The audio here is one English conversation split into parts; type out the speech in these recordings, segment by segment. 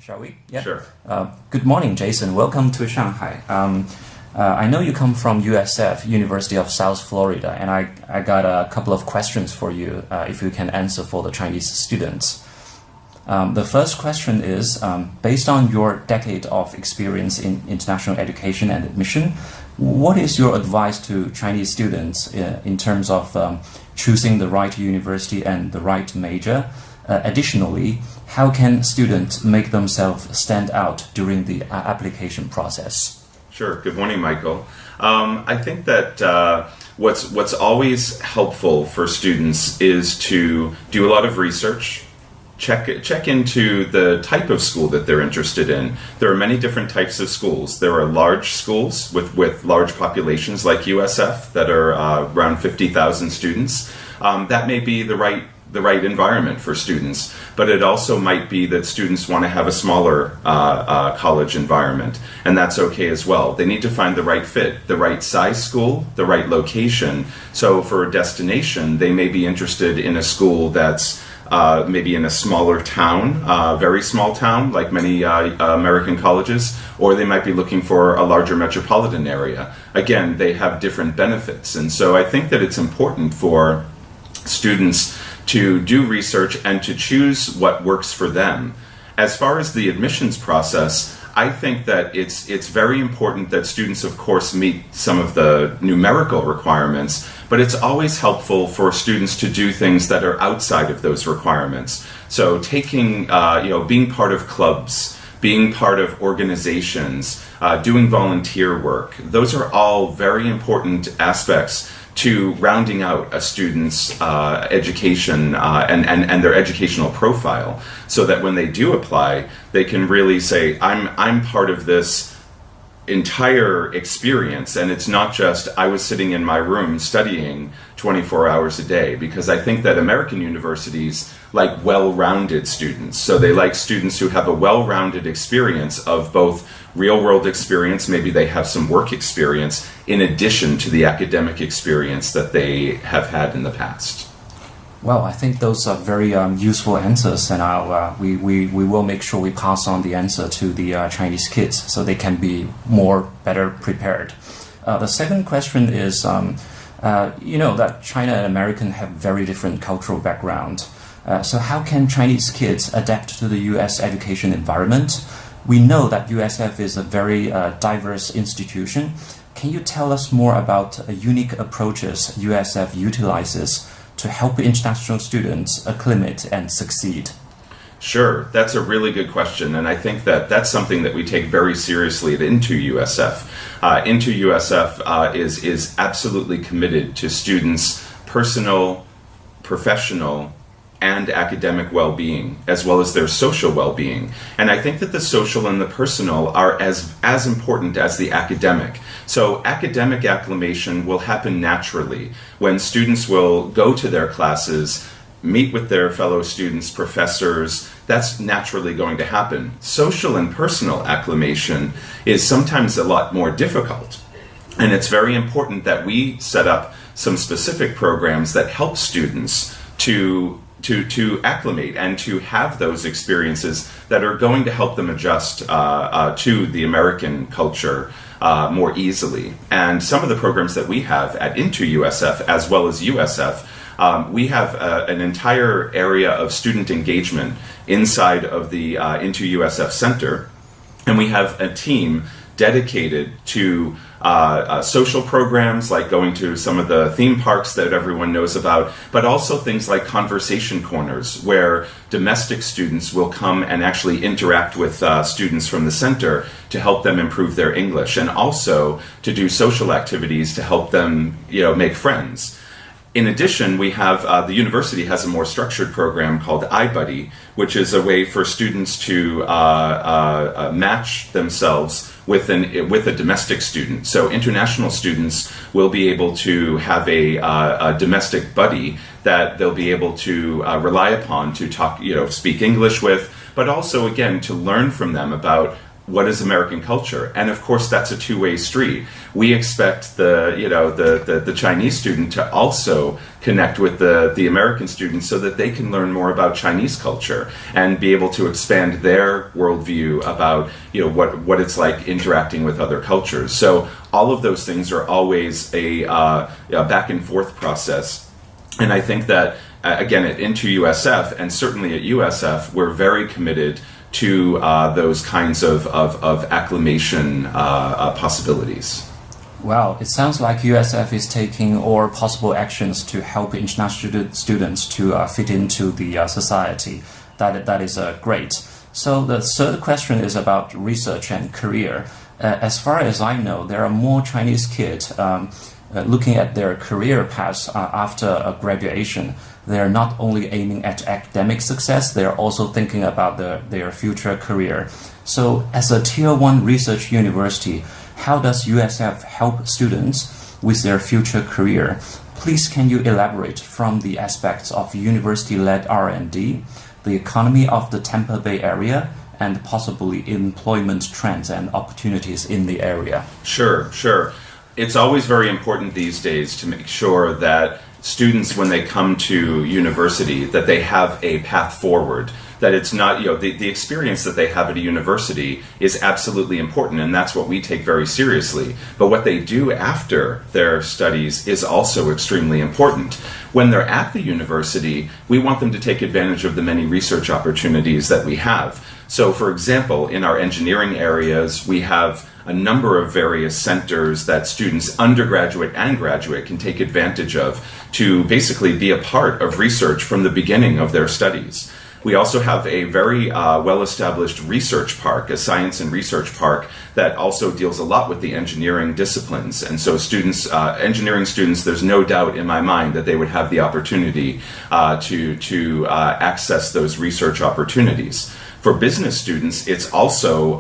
Shall we? Yeah. Sure. Good morning, Jason. Welcome to Shanghai. I know you come from USF, University of South Florida, and I got a couple of questions for you if you can answer for the Chinese students. The first question is, based on your decade of experience in international education and admission, what is your advice to Chinese students in terms of choosing the right university and the right major? Additionally, how can students make themselves stand out during the application process? Sure. Good morning, Michael. I think that what's always helpful for students is to do a lot of research, check into the type of school that they're interested in. There are many different types of schools. There are large schools with large populations like USF that are around 50,000 students. That may be the right environment for students, but it also might be that students want to have a smaller college environment, and that's okay as well. They need to find the right fit, the right size school, the right location. So for a destination, they may be interested in a school that's maybe in a smaller town, very small town, like many American colleges, or they might be looking for a larger metropolitan area. Again, they have different benefits, and so I think that it's important for students to do research and to choose what works for them. As far as the admissions process, I think that it's very important that students, of course, meet some of the numerical requirements, but it's always helpful for students to do things that are outside of those requirements. So taking, being part of clubs, being part of organizations, doing volunteer work, those are all very important aspects to rounding out a student's education and their educational profile, so that when they do apply, they can really say, I'm part of this entire experience, and it's not just I was sitting in my room studying 24 hours a day, because I think that American universities like well-rounded students. So they like students who have a well-rounded experience of both real-world experience, maybe they have some work experience, in addition to the academic experience that they have had in the past. Well, I think those are very useful answers, and we will make sure we pass on the answer to the Chinese kids so they can be better prepared. The second question is, that China and American have very different cultural background. So how can Chinese kids adapt to the US education environment? We know that USF is a very diverse institution. Can you tell us more about unique approaches USF utilizes to help international students acclimate and succeed? Sure, that's a really good question, and I think that that's something that we take very seriously at Into USF. Into USF is absolutely committed to students' personal, professional, and academic well-being, as well as their social well-being. And I think that the social and the personal are as important as the academic. So academic acclimation will happen naturally when students will go to their classes, meet with their fellow students, professors. That's naturally going to happen. Social and personal acclimation is sometimes a lot more difficult. And it's very important that we set up some specific programs that help students to acclimate and to have those experiences that are going to help them adjust to the American culture more easily. And some of the programs that we have at Into USF as well as USF, we have an entire area of student engagement inside of the Into USF Center, and we have a team dedicated to social programs like going to some of the theme parks that everyone knows about, but also things like conversation corners where domestic students will come and actually interact with students from the center to help them improve their English, and also to do social activities to help them, make friends. In addition, we have the university has a more structured program called iBuddy, which is a way for students to match themselves with a domestic student. So international students will be able to have a domestic buddy that they'll be able to rely upon to talk, speak English with, but also again to learn from them about what is American culture? And of course, that's a two-way street. We expect the Chinese student to also connect with the American student so that they can learn more about Chinese culture and be able to expand their worldview about what it's like interacting with other cultures. So all of those things are always a back and forth process. And I think that again at Into USF and certainly at USF, we're very committed to those kinds of acclimation possibilities. Well, it sounds like USF is taking all possible actions to help international students to fit into the society. That is great. So the third question is about research and career. As far as I know, there are more Chinese kids looking at their career paths after graduation. They're not only aiming at academic success, they're also thinking about their future career. So as a Tier 1 research university, how does USF help students with their future career? Please can you elaborate from the aspects of university-led R&D, the economy of the Tampa Bay area, and possibly employment trends and opportunities in the area? Sure. It's always very important these days to make sure that students, when they come to university, that they have a path forward, that it's not, the experience that they have at a university is absolutely important, and that's what we take very seriously. But what they do after their studies is also extremely important. When they're at the university, we want them to take advantage of the many research opportunities that we have. So, for example, in our engineering areas, we have a number of various centers that students, undergraduate and graduate, can take advantage of to basically be a part of research from the beginning of their studies. We also have a very well-established research park, a science and research park, that also deals a lot with the engineering disciplines. And so students, engineering students, there's no doubt in my mind that they would have the opportunity to access those research opportunities. For business students, it's also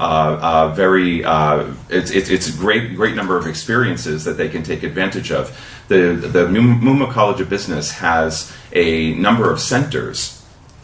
it's a great number of experiences that they can take advantage of. The Muma College of Business has a number of centers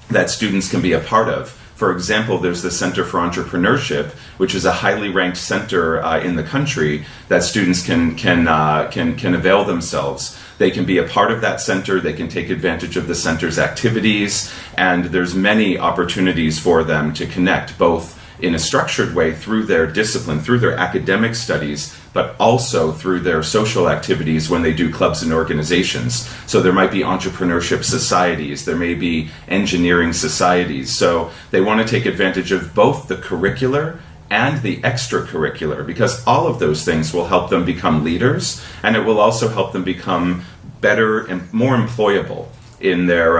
that students can be a part of. For example, there's the Center for Entrepreneurship, which is a highly ranked center in the country that students can avail themselves. They can be a part of that center, they can take advantage of the center's activities, and there's many opportunities for them to connect, both in a structured way through their discipline, through their academic studies, but also through their social activities when they do clubs and organizations. So there might be entrepreneurship societies, there may be engineering societies. So they want to take advantage of both the curricular and the extracurricular, because all of those things will help them become leaders, and it will also help them become better and more employable in their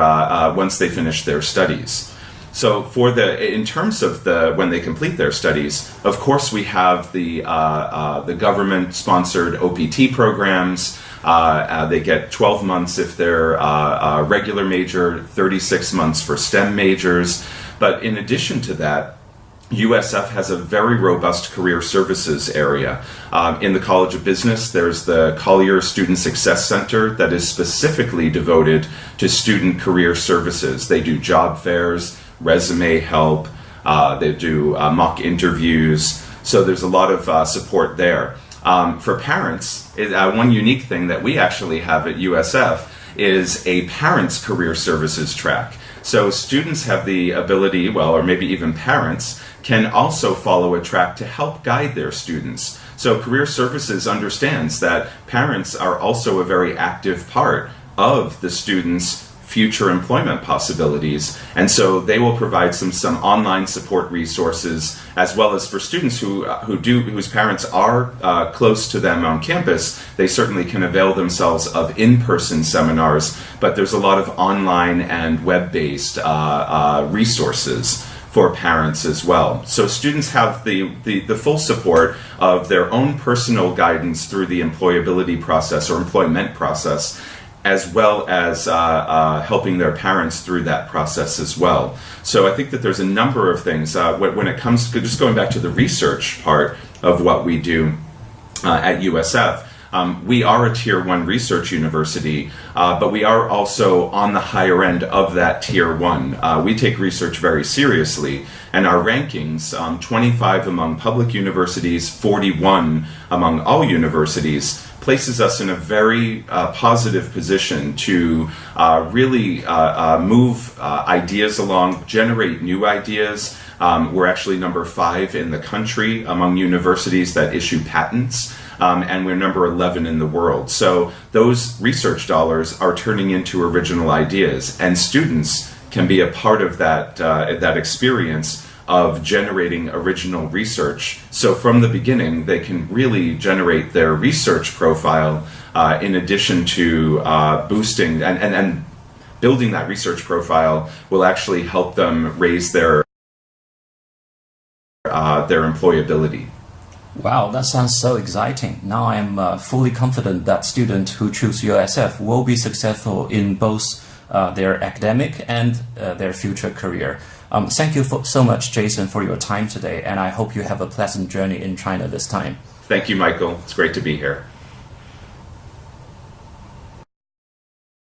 once they finish their studies. So in terms of when they complete their studies, of course we have the government-sponsored OPT programs. They get 12 months if they're a regular major, 36 months for STEM majors. But in addition to that, USF has a very robust career services area. In the College of Business, there's the Collier Student Success Center that is specifically devoted to student career services. They do job fairs, resume help, they do mock interviews, so there's a lot of support there. For parents, one unique thing that we actually have at USF is a parents' career services track. So students have the ability, or maybe even parents, can also follow a track to help guide their students. So Career Services understands that parents are also a very active part of the students' future employment possibilities, and so they will provide some online support resources, as well as for students whose parents are close to them on campus. They certainly can avail themselves of in-person seminars, but there's a lot of online and web-based resources for parents as well. So students have the full support of their own personal guidance through the employability process or employment process, as well as helping their parents through that process as well. So I think that there's a number of things. When it comes to just going back to the research part of what we do at USF, We are a Tier 1 research university, but we are also on the higher end of that Tier 1. We take research very seriously, and our rankings, 25 among public universities, 41 among all universities, places us in a very positive position to really move ideas along, generate new ideas. We're actually number 5 in the country among universities that issue patents, and we're number 11 in the world. So those research dollars are turning into original ideas, and students can be a part of that experience of generating original research. So from the beginning, they can really generate their research profile in addition to boosting and building that research profile will actually help them raise their employability. Wow, that sounds so exciting. Now I'm fully confident that students who choose USF will be successful in both their academic and their future career. Thank you so much, Jason, for your time today, and I hope you have a pleasant journey in China this time. Thank you, Michael. It's great to be here.